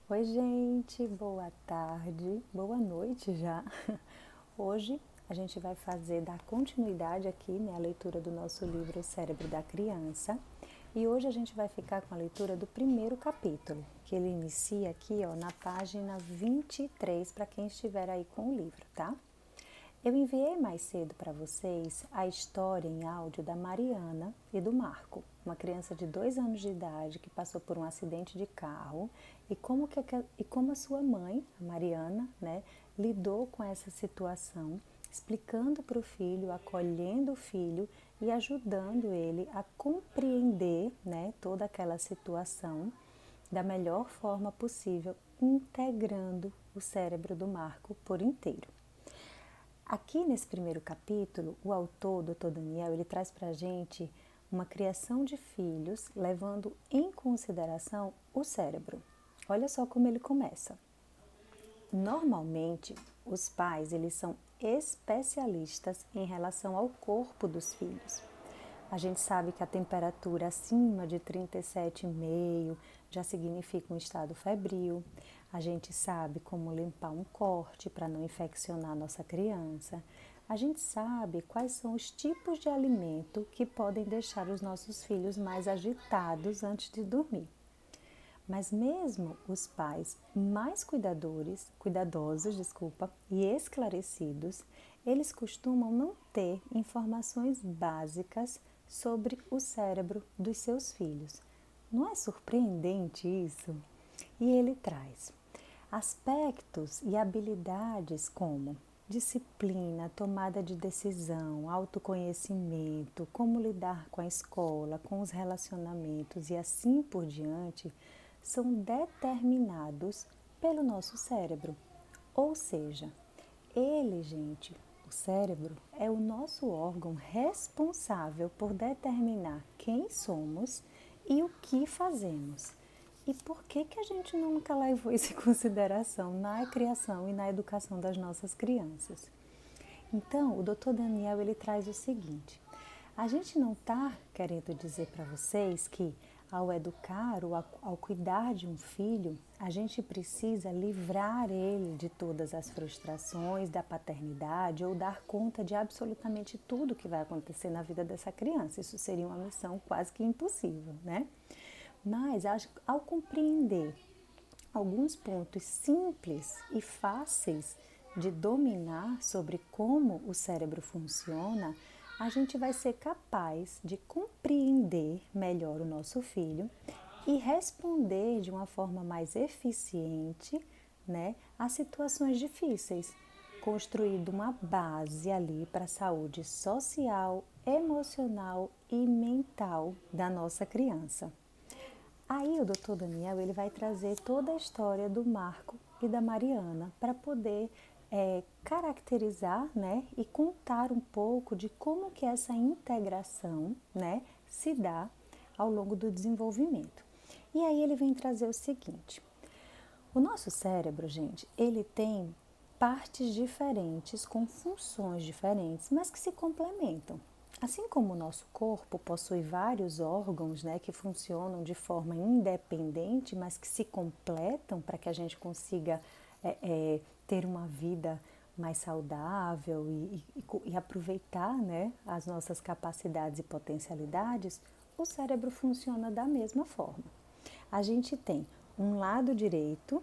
Oi, gente, boa tarde, boa noite já. Hoje a gente vai dar continuidade aqui, né, à leitura do nosso livro O Cérebro da Criança. E hoje a gente vai ficar com a leitura do primeiro capítulo, que ele inicia aqui, ó, na página 23, para quem estiver aí com o livro, tá? Eu enviei mais cedo para vocês a história em áudio da Mariana e do Marco, uma criança de 2 anos de idade que passou por um acidente de carro e como a sua mãe, a Mariana, né, lidou com essa situação, explicando para o filho, acolhendo o filho e ajudando ele a compreender, né, toda aquela situação da melhor forma possível, integrando o cérebro do Marco por inteiro. Aqui nesse primeiro capítulo, o autor, Dr. Daniel, ele traz para a gente uma criação de filhos levando em consideração o cérebro. Olha só como ele começa. Normalmente, os pais eles são especialistas em relação ao corpo dos filhos. A gente sabe que a temperatura acima de 37,5 já significa um estado febril. A gente sabe como limpar um corte para não infeccionar a nossa criança. A gente sabe quais são os tipos de alimento que podem deixar os nossos filhos mais agitados antes de dormir. Mas mesmo os pais mais cuidadosos, e esclarecidos, eles costumam não ter informações básicas sobre o cérebro dos seus filhos. Não é surpreendente isso? E ele traz aspectos e habilidades como disciplina, tomada de decisão, autoconhecimento, como lidar com a escola, com os relacionamentos e assim por diante, são determinados pelo nosso cérebro. Ou seja, ele, gente, o cérebro é o nosso órgão responsável por determinar quem somos e o que fazemos. E por que a gente nunca levou isso em consideração na criação e na educação das nossas crianças? Então, o Dr. Daniel ele traz o seguinte: a gente não está querendo dizer para vocês que ao educar ou ao cuidar de um filho, a gente precisa livrar ele de todas as frustrações da paternidade ou dar conta de absolutamente tudo que vai acontecer na vida dessa criança. Isso seria uma missão quase que impossível, né? Mas ao compreender alguns pontos simples e fáceis de dominar sobre como o cérebro funciona, a gente vai ser capaz de compreender melhor o nosso filho e responder de uma forma mais eficiente, né, a situações difíceis, construindo uma base ali para a saúde social, emocional e mental da nossa criança. Aí o Dr. Daniel ele vai trazer toda a história do Marco e da Mariana para poder caracterizar, né, e contar um pouco de como que essa integração, né, se dá ao longo do desenvolvimento. E aí ele vem trazer o seguinte: o nosso cérebro, gente, ele tem partes diferentes com funções diferentes, mas que se complementam. Assim como o nosso corpo possui vários órgãos, né, que funcionam de forma independente, mas que se completam para que a gente consiga ter uma vida mais saudável e aproveitar, né, as nossas capacidades e potencialidades, o cérebro funciona da mesma forma. A gente tem um lado direito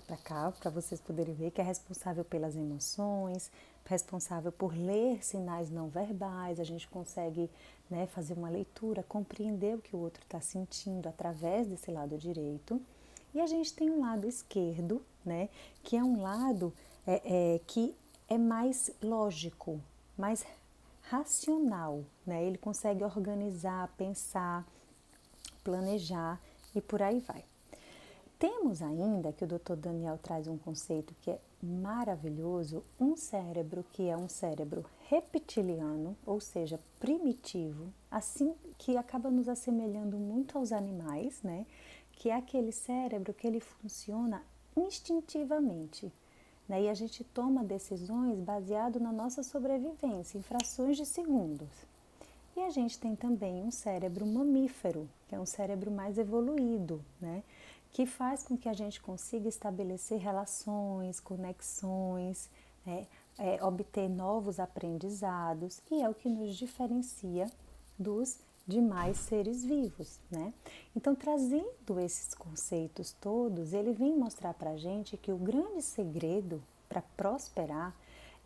para cá, para vocês poderem ver, que é responsável pelas emoções, responsável por ler sinais não verbais. A gente consegue, né, fazer uma leitura, compreender o que o outro está sentindo através desse lado direito. E a gente tem um lado esquerdo, né, que é um lado que é mais lógico, mais racional, né? Ele consegue organizar, pensar, planejar e por aí vai. Temos ainda que o Dr. Daniel traz um conceito que é maravilhoso, um cérebro que é um cérebro reptiliano, ou seja, primitivo, assim que acaba nos assemelhando muito aos animais, né? Que é aquele cérebro que ele funciona instintivamente, né? E a gente toma decisões baseado na nossa sobrevivência, em frações de segundos. E a gente tem também um cérebro mamífero, que é um cérebro mais evoluído, né? que faz com que a gente consiga estabelecer relações, conexões, né? Obter novos aprendizados, e é o que nos diferencia dos demais seres vivos, né? Então, trazendo esses conceitos todos, ele vem mostrar para a gente que o grande segredo para prosperar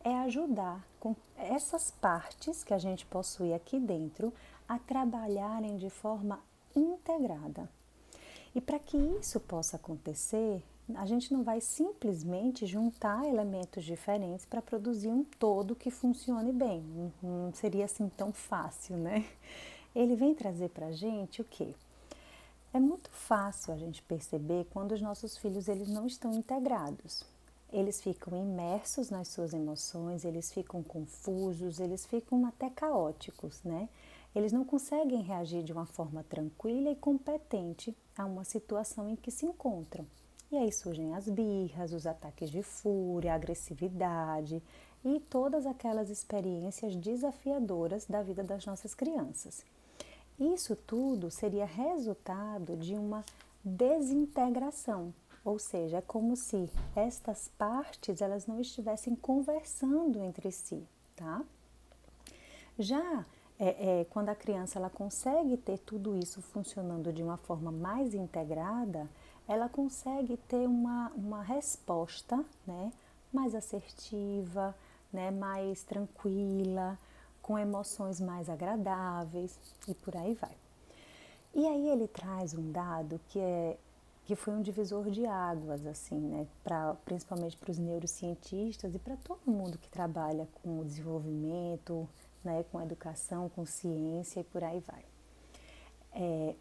é ajudar com essas partes que a gente possui aqui dentro a trabalharem de forma integrada. E para que isso possa acontecer, a gente não vai simplesmente juntar elementos diferentes para produzir um todo que funcione bem. Não seria assim tão fácil, né? Ele vem trazer para a gente o quê? É muito fácil a gente perceber quando os nossos filhos eles não estão integrados. Eles ficam imersos nas suas emoções, eles ficam confusos, eles ficam até caóticos, né? Eles não conseguem reagir de uma forma tranquila e competente a uma situação em que se encontram. E aí surgem as birras, os ataques de fúria, a agressividade e todas aquelas experiências desafiadoras da vida das nossas crianças. Isso tudo seria resultado de uma desintegração, ou seja, é como se estas partes elas não estivessem conversando entre si, tá? Já quando a criança ela consegue ter tudo isso funcionando de uma forma mais integrada, ela consegue ter uma resposta, né, mais assertiva, né, mais tranquila, com emoções mais agradáveis e por aí vai. E aí ele traz um dado que foi um divisor de águas, assim, né, principalmente para os neurocientistas e para todo mundo que trabalha com o desenvolvimento, né, com educação, com ciência e por aí vai.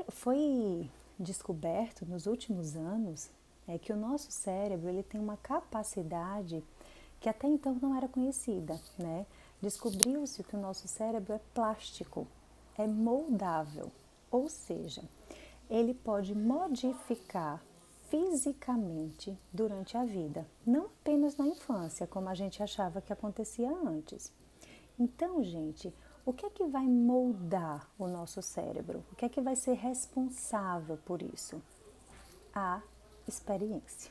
Foi descoberto nos últimos anos que o nosso cérebro ele tem uma capacidade que até então não era conhecida, né? Descobriu-se que o nosso cérebro é plástico, é moldável, ou seja, ele pode modificar fisicamente durante a vida, não apenas na infância, como a gente achava que acontecia antes. Então, gente, o que é que vai moldar o nosso cérebro? O que é que vai ser responsável por isso? A experiência.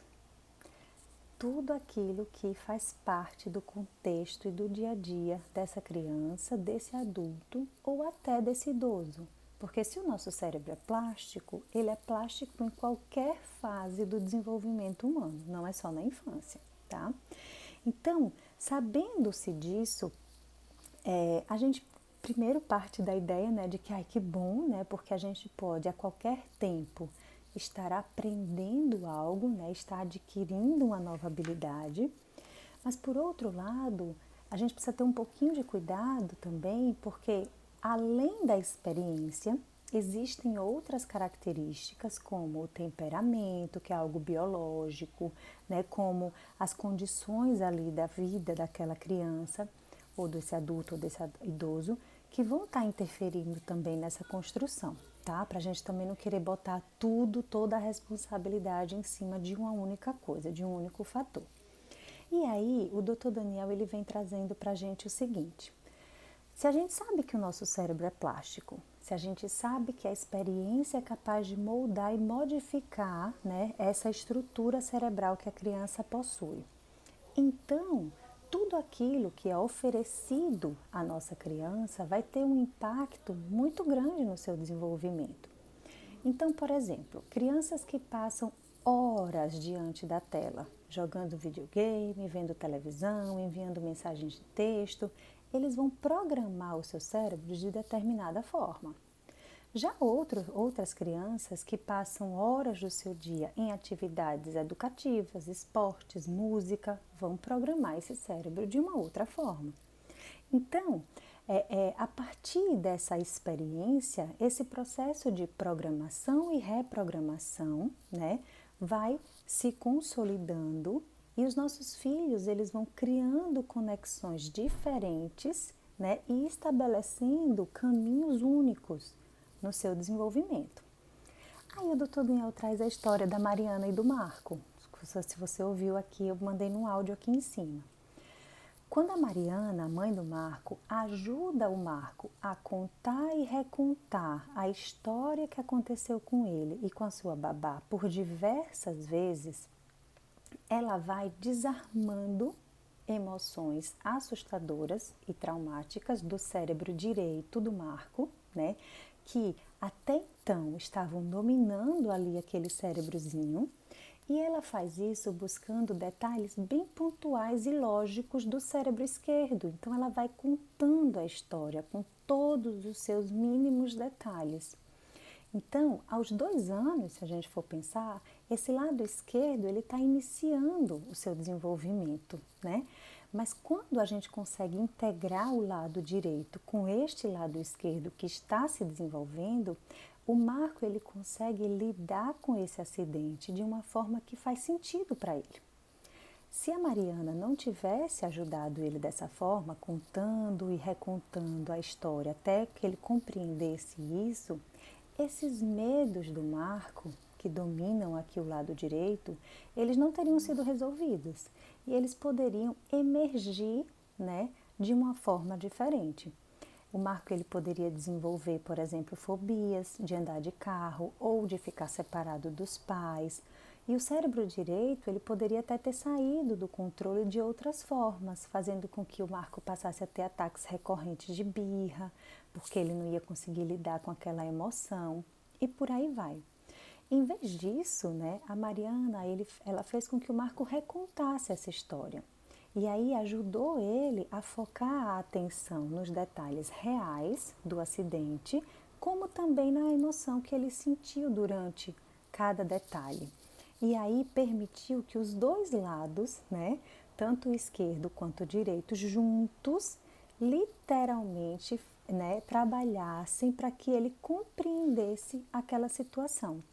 Tudo aquilo que faz parte do contexto e do dia a dia dessa criança, desse adulto ou até desse idoso. Porque se o nosso cérebro é plástico, ele é plástico em qualquer fase do desenvolvimento humano, não é só na infância, tá? Então, sabendo-se disso, a gente primeiro parte da ideia, né, de que, ai, que bom, né, porque a gente pode a qualquer tempo estar aprendendo algo, né, estar adquirindo uma nova habilidade, mas por outro lado, a gente precisa ter um pouquinho de cuidado também, porque além da experiência, existem outras características como o temperamento, que é algo biológico, né, como as condições ali da vida daquela criança, ou desse adulto ou desse idoso, que vão estar interferindo também nessa construção, tá? Para a gente também não querer botar toda a responsabilidade em cima de uma única coisa, de um único fator. E aí, o Dr. Daniel ele vem trazendo para a gente o seguinte: se a gente sabe que o nosso cérebro é plástico, se a gente sabe que a experiência é capaz de moldar e modificar, né, essa estrutura cerebral que a criança possui, então tudo aquilo que é oferecido à nossa criança vai ter um impacto muito grande no seu desenvolvimento. Então, por exemplo, crianças que passam horas diante da tela, jogando videogame, vendo televisão, enviando mensagens de texto, eles vão programar o seu cérebro de determinada forma. Já outras crianças que passam horas do seu dia em atividades educativas, esportes, música, vão programar esse cérebro de uma outra forma. Então, a partir dessa experiência, esse processo de programação e reprogramação, né, vai se consolidando e os nossos filhos eles vão criando conexões diferentes, né, e estabelecendo caminhos únicos no seu desenvolvimento. Aí o Dr. Daniel traz a história da Mariana e do Marco. Se você ouviu aqui, eu mandei no áudio aqui em cima. Quando a Mariana, a mãe do Marco, ajuda o Marco a contar e recontar a história que aconteceu com ele e com a sua babá por diversas vezes, ela vai desarmando emoções assustadoras e traumáticas do cérebro direito do Marco, né? Que até então estavam dominando ali aquele cérebrozinho. E ela faz isso buscando detalhes bem pontuais e lógicos do cérebro esquerdo. Então, ela vai contando a história com todos os seus mínimos detalhes. Então, aos 2 anos, se a gente for pensar, esse lado esquerdo ele está iniciando o seu desenvolvimento, né? Mas quando a gente consegue integrar o lado direito com este lado esquerdo que está se desenvolvendo, o Marco ele consegue lidar com esse acidente de uma forma que faz sentido para ele. Se a Mariana não tivesse ajudado ele dessa forma, contando e recontando a história até que ele compreendesse isso, esses medos do Marco, que dominam aqui o lado direito, eles não teriam sido resolvidos e eles poderiam emergir, né, de uma forma diferente. O Marco ele poderia desenvolver, por exemplo, fobias de andar de carro ou de ficar separado dos pais. E o cérebro direito ele poderia até ter saído do controle de outras formas, fazendo com que o Marco passasse a ter ataques recorrentes de birra, porque ele não ia conseguir lidar com aquela emoção e por aí vai. Em vez disso, né, a Mariana ela fez com que o Marco recontasse essa história. E aí ajudou ele a focar a atenção nos detalhes reais do acidente, como também na emoção que ele sentiu durante cada detalhe. E aí permitiu que os dois lados, né, tanto o esquerdo quanto o direito, juntos, literalmente, né, trabalhassem para que ele compreendesse aquela situação.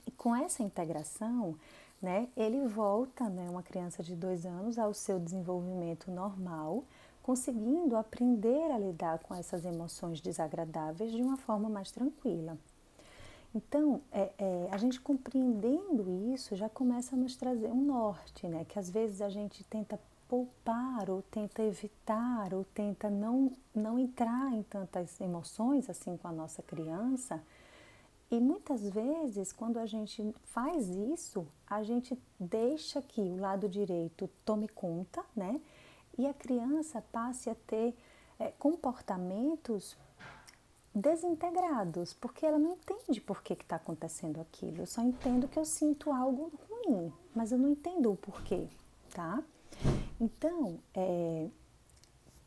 E com essa integração, né, ele volta, né, uma criança de 2 anos, ao seu desenvolvimento normal, conseguindo aprender a lidar com essas emoções desagradáveis de uma forma mais tranquila. Então, a gente compreendendo isso já começa a nos trazer um norte, né, que às vezes a gente tenta poupar ou tenta evitar ou tenta não entrar em tantas emoções assim com a nossa criança. E muitas vezes, quando a gente faz isso, a gente deixa que o lado direito tome conta, né? E a criança passe a ter comportamentos desintegrados, porque ela não entende por que está acontecendo aquilo. Eu só entendo que eu sinto algo ruim, mas eu não entendo o porquê, tá? Então,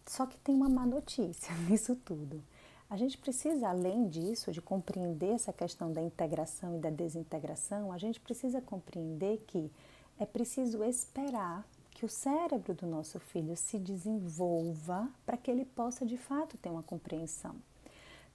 só que tem uma má notícia nisso tudo. A gente precisa, além disso, de compreender essa questão da integração e da desintegração, a gente precisa compreender que é preciso esperar que o cérebro do nosso filho se desenvolva para que ele possa, de fato, ter uma compreensão.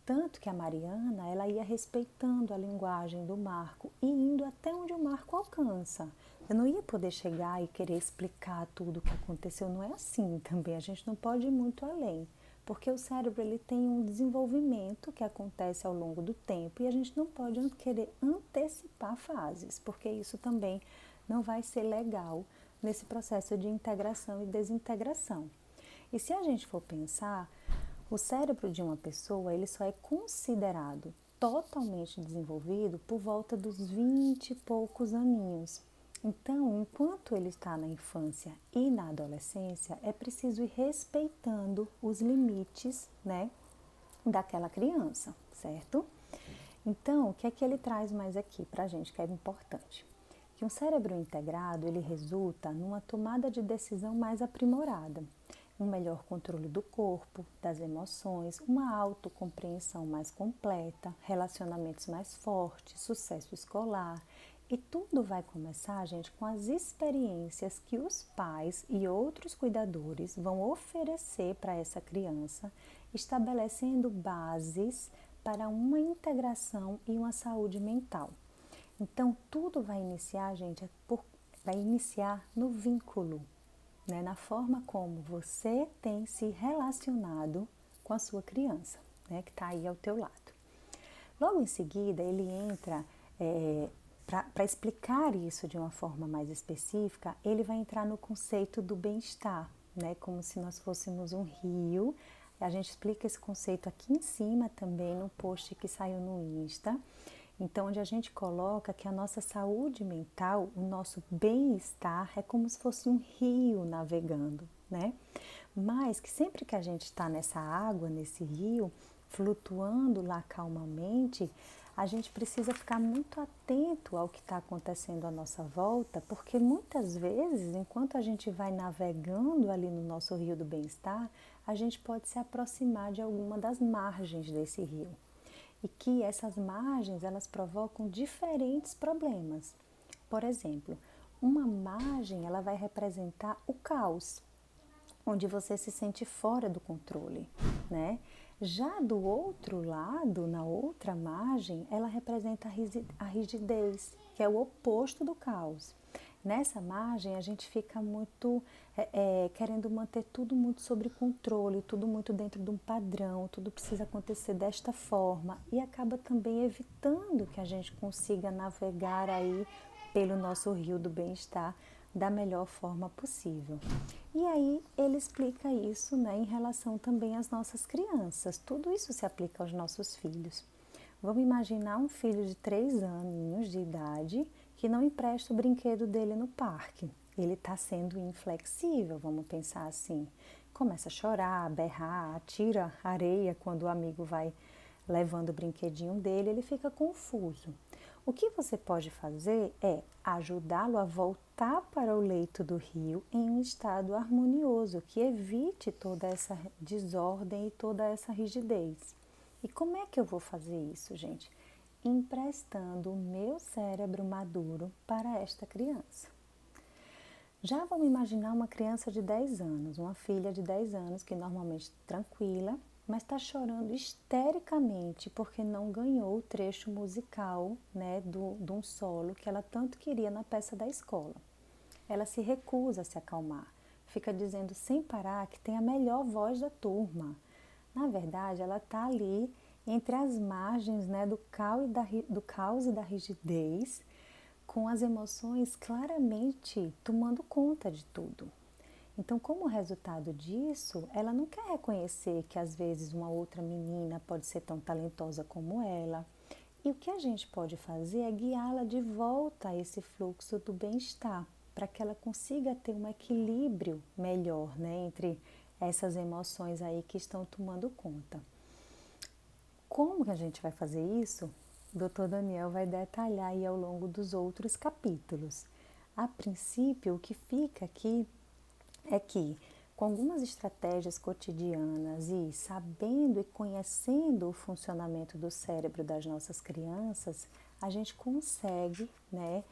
Tanto que a Mariana, ela ia respeitando a linguagem do Marco e indo até onde o Marco alcança. Eu não ia poder chegar e querer explicar tudo o que aconteceu, não é assim também, a gente não pode ir muito além. Porque o cérebro ele tem um desenvolvimento que acontece ao longo do tempo e a gente não pode querer antecipar fases, porque isso também não vai ser legal nesse processo de integração e desintegração. E se a gente for pensar, o cérebro de uma pessoa ele só é considerado totalmente desenvolvido por volta dos 20 e poucos aninhos. Então, enquanto ele está na infância e na adolescência, é preciso ir respeitando os limites, né, daquela criança, certo? Então, o que é que ele traz mais aqui para a gente que é importante? Que um cérebro integrado, ele resulta numa tomada de decisão mais aprimorada, um melhor controle do corpo, das emoções, uma autocompreensão mais completa, relacionamentos mais fortes, sucesso escolar. E tudo vai começar, gente, com as experiências que os pais e outros cuidadores vão oferecer para essa criança, estabelecendo bases para uma integração e uma saúde mental. Então, tudo vai iniciar, gente, vai iniciar no vínculo, né? Na forma como você tem se relacionado com a sua criança, né? Que está aí ao teu lado. Logo em seguida, ele entra, para explicar isso de uma forma mais específica, ele vai entrar no conceito do bem-estar, né? Como se nós fôssemos um rio. A gente explica esse conceito aqui em cima também no post que saiu no Insta. Então, onde a gente coloca que a nossa saúde mental, o nosso bem-estar é como se fosse um rio navegando, né? Mas que sempre que a gente está nessa água, nesse rio, flutuando lá calmamente, a gente precisa ficar muito atento ao que está acontecendo à nossa volta, porque muitas vezes, enquanto a gente vai navegando ali no nosso rio do bem-estar, a gente pode se aproximar de alguma das margens desse rio. E que essas margens, elas provocam diferentes problemas. Por exemplo, uma margem, ela vai representar o caos, onde você se sente fora do controle, né? Já do outro lado, na outra margem, ela representa a rigidez, que é o oposto do caos. Nessa margem, a gente fica muito querendo manter tudo muito sob controle, tudo muito dentro de um padrão, tudo precisa acontecer desta forma e acaba também evitando que a gente consiga navegar aí pelo nosso rio do bem-estar da melhor forma possível. E aí ele explica isso, né, em relação também às nossas crianças. Tudo isso se aplica aos nossos filhos. Vamos imaginar um filho de 3 aninhos de idade que não empresta o brinquedo dele no parque. Ele está sendo inflexível, vamos pensar assim. Começa a chorar, a berrar, tira areia quando o amigo vai levando o brinquedinho dele, ele fica confuso. O que você pode fazer é ajudá-lo a voltar para o leito do rio em um estado harmonioso, que evite toda essa desordem e toda essa rigidez. E como é que eu vou fazer isso, gente? Emprestando o meu cérebro maduro para esta criança. Já vamos imaginar uma criança de 10 anos, uma filha de 10 anos que normalmente tranquila, mas está chorando histericamente porque não ganhou o trecho musical, né, de um solo que ela tanto queria na peça da escola. Ela se recusa a se acalmar, fica dizendo sem parar que tem a melhor voz da turma. Na verdade, ela está ali entre as margens, né, do caos e da rigidez, com as emoções claramente tomando conta de tudo. Então, como resultado disso, ela não quer reconhecer que às vezes uma outra menina pode ser tão talentosa como ela. E o que a gente pode fazer é guiá-la de volta a esse fluxo do bem-estar, para que ela consiga ter um equilíbrio melhor, né, entre essas emoções aí que estão tomando conta. Como que a gente vai fazer isso? O Dr. Daniel vai detalhar aí ao longo dos outros capítulos. A princípio, o que fica aqui é que, com algumas estratégias cotidianas e sabendo e conhecendo o funcionamento do cérebro das nossas crianças, a gente consegue, né,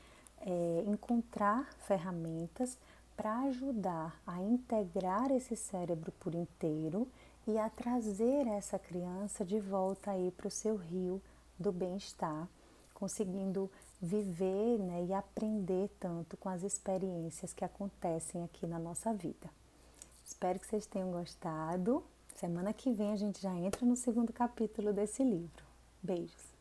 encontrar ferramentas para ajudar a integrar esse cérebro por inteiro e a trazer essa criança de volta aí para o seu rio do bem-estar, conseguindo viver, né, e aprender tanto com as experiências que acontecem aqui na nossa vida. Espero que vocês tenham gostado. Semana que vem a gente já entra no segundo capítulo desse livro. Beijos!